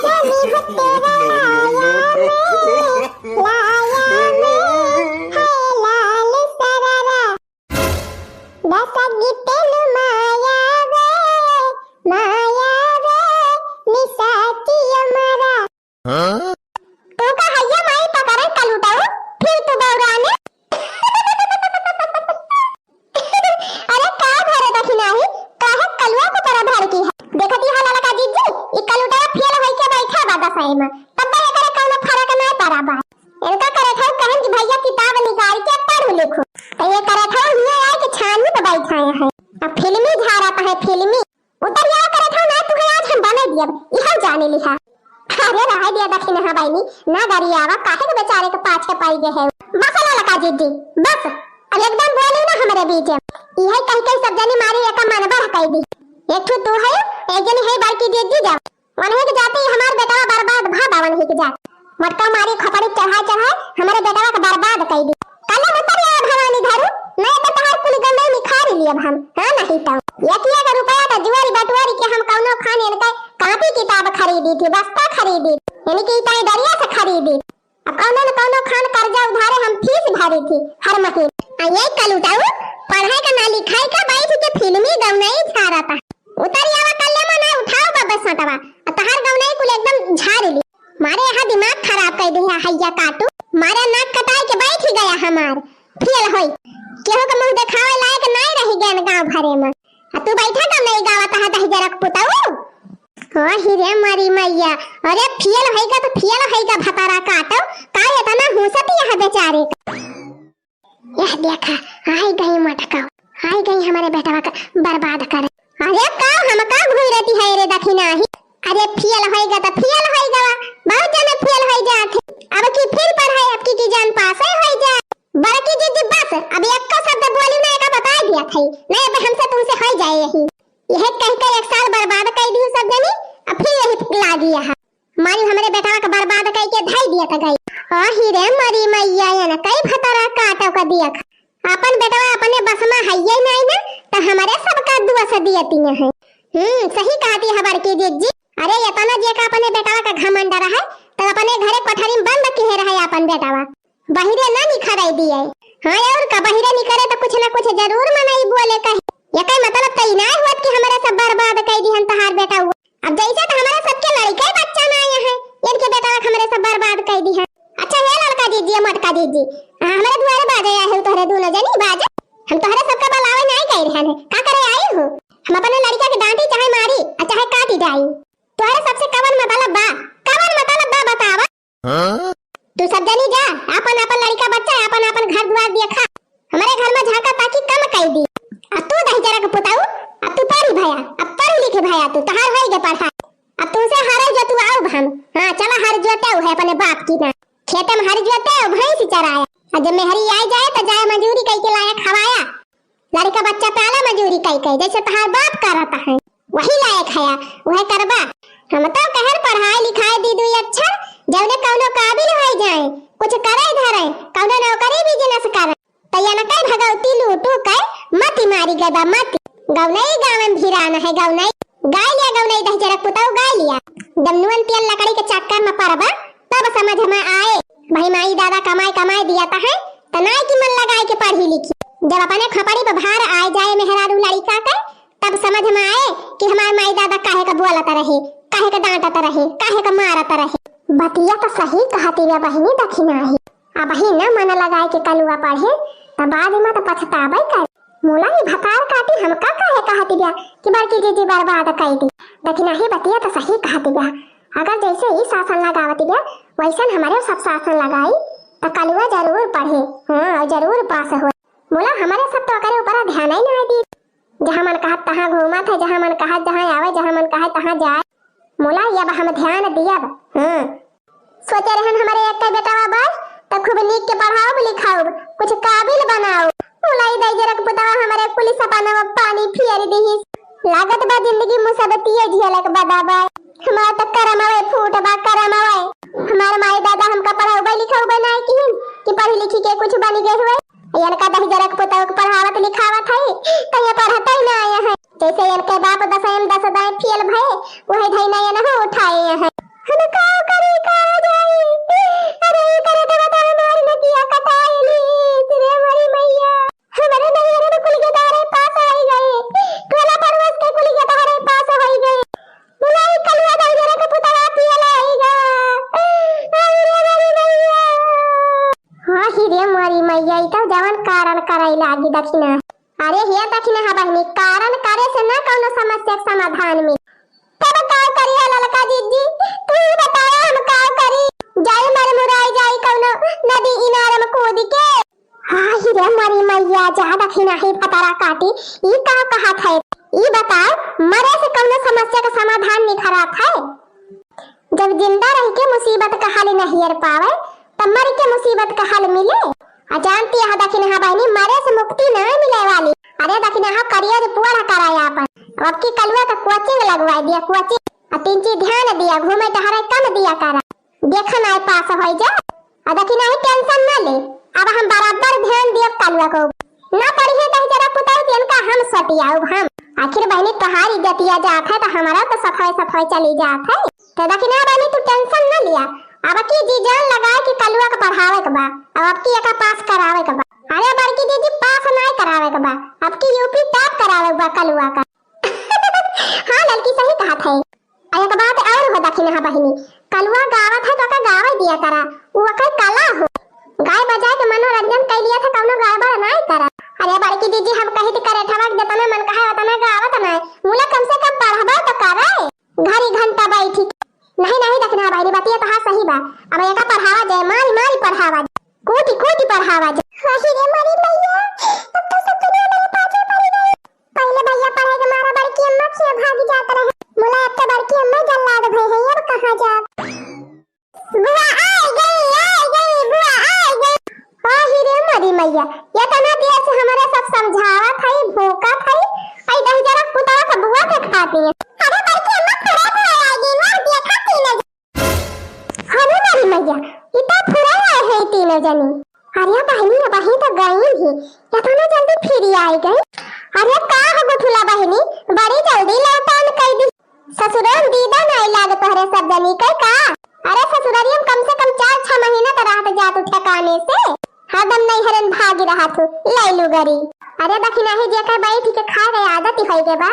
चली हो तेरा लाया में हाय लाल सरारा दसगी तेनु माया वे निसाची हमारा तो का हैया माई पकड़े कल उठाओ फिर तो दौड़ाने अरे का भरे दखिना ही काहे कलवा को पर भर की है देखती है लाला का जीजी ई कल उठाओ फेल होई के बैठा बा दसाई में तब बे करे कोनो फर्क ना पड़ा बा इनका करे था कहन कि भैया किताब निकाल के पढ़ लिखो तो ये करे था ये आए कि छानवी पे बैठाए हैं अब फिल्मी झाड़ा है फिल्मी उधर या करे था ना तू आज हम बना दिया यहां जाने लिखा अरे रहा दिया दखिना हा बाईनी ना गरियावा काहे के बेचारे के पाछ के पाई गए है बस लाला का जीजी बस अब एकदम बोली ना हमारे बीच यही कहीं सब जने मारे एक मन बढ़ कई दी एक तो तू है एक जने है बाकी जीजी जा मन है कि जाते ही हमार बेटा बर्बाद भा बावन है कि जा मटका मारी खपड़ी चढ़ा हमारे बेटा का बर्बाद कई दी कल उतर या भवानी धरू नहीं तो तहार कुल गंदे निखार लिया हम हां नहीं तो एक रुपया का जुआरी बटवारी के हम कौनो खाने का कापी किताब खरीदी थी बस्ता खरीदी यानी कि इतना दरिया से खरीदी अब कौनो न कौनो खान कर्जा उधारे हम फीस भरी थी हर महीने ये कल उठाओ पढ़ाई का ना लिखाई का बैठ के फिल्मी गवनाई झाड़ा था उतर यावा कल्यामा ना उठाओ बाबा सटवा तहार गवनाई कुल एकदम झाड़ ली मारे यहाँ दिमाग खराब कर दिया हैया काटू मारे नाक कटाई के बैठ ही गया हमार फेल होई केहू के मुंह दिखावे लायक नहीं रही गन गांव भरे में तू बैठा का नहीं गावा तहा दही जरक पुताऊ ओ हिरे मारी मैया अरे फेल होएगा तो फेल होएगा भतारा काटो का इतना हुसती है बेचारे का यह देखा आई गई मटकाओ आई गई हमारे बेटा का बर्बाद करे अरे का हम का घुई रहती है रे दखिना ही अरे फेल होएगा तो फेल होएगा बहुत जने फेल हो जाते अब की फिर पढ़ाई अब की जान पास हो जाए बड़की जीजी बस अब एक का शब्द बोली ना का बता दिया थी नहीं अब हमसे तुमसे हो जाए यही यह कह के एक साल बर्बाद कर दी सब जनी अब फिर यही लागी है मारी हमारे बेटा का बर्बाद कर के धाई दिया था गई ओ हीरे मरी मैया ना कई भतरा काटो का दिया अपन बेटा अपने बस में है ही नहीं ना तो हमारे सबका दुआ से दियती है सही कहती है बड़की जीजी अरे ये तना जे का अपने बेटा का घमंड रहा है तो अपने घरे कोठरी में बंद किए रहे अपन बेटावा बहिरे ना निखराई दिए हां और का बहिरे निकरे तो कुछ ना कुछ जरूर मनाई बोले कहे ये कई मतलब तई ना हुआ कि हमारे सब बर्बाद कर दी हम तहार बेटा हुआ अब जैसे तो हमारे सबके लड़के बच्चा ना आए हैं इनके बेटा हमारे सब बर्बाद कर दी है अच्छा है लड़का दीजिए मटका दीजिए हमारे द्वारे बाजे आए हो तोरे दूना जनी बाजे हम तोहरे सबका बलावे नहीं कह रहे हैं का करे आए हो हम अपने लड़का के डांटी चाहे मारी चाहे काटी जाई तोहरे सबसे कवन मतलब बा बतावा तू सब जनी जा अपन अपन लड़का बच्चा अपन अपन घर द्वार देखा हमारे घर में झाका ताकि कम कर दी अब तू दही जरा के पुताऊ अब तू पढ़ी भैया अब पढ़ लिखे भैया तू तहार होई गे पढ़ा अब तुमसे हारे जो तू आओ हम हां चला हर जोते है अपने बाप की ना खेत में हर जोते भैंस चराया और जब मेहरी आ जाए तो जाए मजूरी कई के लायक खवाया लड़का बच्चा पाला मजूरी कई जैसे तहार बाप करता है वही लायक है वह करबा हम तो कहर पढ़ाई लिखाई दी दुई अच्छा जौने कौनो काबिल हो जाए कुछ करे धरे कौनो नौकरी बिजनेस करे तैया न कई भगवती लूटू कई मती मारी गदा मती गौनई गांव में भिराना है गौनई गाय लिया गौनई दही जरक पुताऊ गाय लिया दमनुअन तेल लकड़ी के चक्कर में परबा तब समझ में आए भाई माई दादा कमाई दिया था है तनाई की मन लगाए के पढ़ी लिखी जब अपने खपड़ी पे भार आ जाए मेहरारू लड़का का तब समझ में आए कि हमार माई दादा काहे का बोलता रहे काहे का डांटता रहे काहे का मारता रहे बतिया तो सही कहती रे बहिनी दखिना ही अब ही न मन लगाए के कलुआ पढ़े तब बाद में तो पछतावे कर मोला ही भकार काटी हमका काहे कहती बा कि बड़की जीजी बर्बाद कर दी दखिना ही बतिया तो सही कहती बा अगर जैसे ही शासन लगावती बा वैसन हमारे सब शासन लगाई तो कलुआ जरूर पढ़े हां जरूर पास हो मोला हमारे सब तो करे ऊपर ध्यान ही नहीं दी जहां मन कहा तहां घूमा था जहां मन कहा जहां आवे जहां मन कहा तहां जाए मोला अब हम ध्यान दिया सोचे रहन हमारे एक का बेटा बस तो खूब नीक के पढ़ाओ लिखाओ कुछ काबिल बनाओ मोला इधर जरक पुतावा हमारे पुलिस पाना में पानी फिर दी लागत बा जिंदगी मुसीबतिए झेलक बदाबा हमारा तो करमावे फूट बा करमावे हमारे माई दादा हमका पढ़ाओ लिखाओ बनाए कि पढ़ी लिखी के कुछ बन गए हुए इनका दही जरक पुतावा को पढ़ावत लिखावत है तो ये पढ़ता ही ना आया है जैसे इनके बाप 10 दाए फेल भए वही धई ना न उठाए है हम का करे का जाई। अरे करे तो बता हमारी नदिया कटाईली रे हमारी मैया। हमारे नैहर में कुल के दारे पास आई गए, टोला परवस के कुल के दारे पास आई गए। बुलाई कलवा दाई जरा के पुतवा पिया लाएगा। अरे हमारी मैया। हां ही रे हमारी मैया ई तो जवन कारण कराई लागी दखिना। अरे हे दखिना हा बहनी कारण करे से ना कोनो समस्या के समाधान में। तब का करिया ललका दीदी तू बताया हम का करी। जाई मर मुराई जाई कोनो नदी इनार में कूद के। हां ही रे हमारी मैया जा दखिना ही पतारा काटी ई का कहत है। ई बताओ मरे से कोनो समस्या का समाधान निखरा है। जब जिंदा रह के मुसीबत का हल नहीं कर पावे तब मर के मुसीबत का हल मिले। जानती है दखिना हा बहनी मरे से मुक्ति ना मिले वाली। अरे दखिना हा करिया रे पुआरा कराया अपन। अब की कलवा का कोचिंग लगवा दिया कोचिंग। तीन चीज ध्यान दिया घूमे टहरे कम दिया करा। देखन आए पास हो जा। दखिना ही टेंशन ना ले। अब हम बराबर ध्यान दिया कलवा को। ना पढ़िए तो जरा पुताई तेन का हम सटियाऊ हम। आखिर बहनी तोहारी इज्जतिया जात है तो हमारा तो सफाई सफाई चली जात है। तो दखिना बहनी तू टेंशन ना लिया। अब की जी जान लगाए कि कलवा का पढ़ावे के बा। अब की एका पास करावे के बा। अरे बड़की दीदी पास नहीं करावे के बा। अब की यूपी टॉप करावे के बा कलवा का। हां लड़की सही कहत है। एक बात और हो दखिना बहनी कलवा गावत है तो का गावे दिया करा। वो का कला हो। गाय बजाए के मनोरंजन कर लिया था कौनो गायबा नहीं करा। अरे बड़की दीदी हम कहे थे करे ठमक देता ना मन कहे होता ना गावत ना। मुला कम से कम पढ़ावा तो करे। घड़ी घंटा बैठी नहीं दखिना बहनी बतिया तो हां सही बा। अब एका पढ़ावा जाए मारी मारी पढ़ावा कोटी कोटी पढ़ावा जाए। हां रे मारी मैया तब तो सब दुनिया मेरे पाछे पड़ी गई। पहले भैया पढ़ाई के मारा बड़की अम्मा से भाग जात रहे। मुला अब तो बड़की अम्मा जल्लाद भई है अब कहां जात। बुआ आ गई बुआ आ गई। हां ही रे मारी मैया ये तो ना देर से हमारे सब समझावत है भूखा है। आई दही जरा पुता का बुआ के खाती है। अरे बड़की अम्मा खड़ा आएगी ना देखा तीन। हां मारी मैया इतना फुरा है तीनों जनी। अरे बहनी तो गई ही या तो ना जल्दी फिर आई गई। अरे का हो गुठुला बहनी बड़ी जल्दी लौटान कर दी। ससुराल दीदा नहीं लाग तोहरे सब जनी कई का। अरे ससुरालियम कम से कम 4-6 महीना तो रात जात ठिकाने से। हरदम नहीं हरन भागी रहा तू लैलू गरी। अरे दखिना ही जेकर बैठ के खाए के आदत ही के बा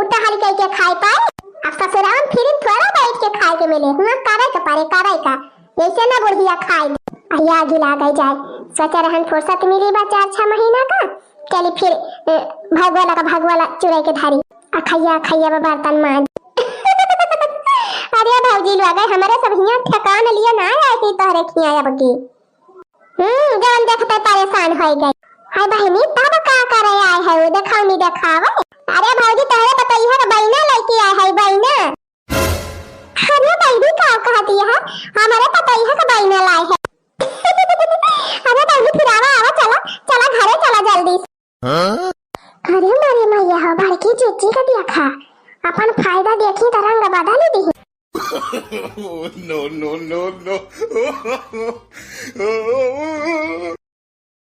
उठा हल के खाए पाए। अब ससुराल फिर थोड़ा बैठ के खाए के मिले ना करे के पारे करे का ऐसे ना बुढ़िया खाए। अया गिला गई जाए सोचा रहन फुर्सत मिली बा 4-6 महीना का चली फिर भगवाला चुराई के धारी खैया बर्तन मांज। अरे भौजी लोग हमारे सब हियां ठिकाना लिया ना आए थी तोहरे खिया अब की। जवन देखते परेशान हो गई। हाय बहनी तब का करे आए है वो देखाओ नहीं देखावे। अरे भौजी तोहरे पता ही है बहिना लेके आए है बहिना। अरे बहनी का कहती है हमारे पता ही है कि बहिना लाए है। अरे बहनी फिर आवा चला घरे चला जल्दी। अरे मारे मैया हो बड़की चीची का देखा अपन फायदा देखी तो रंग बदल दी। No.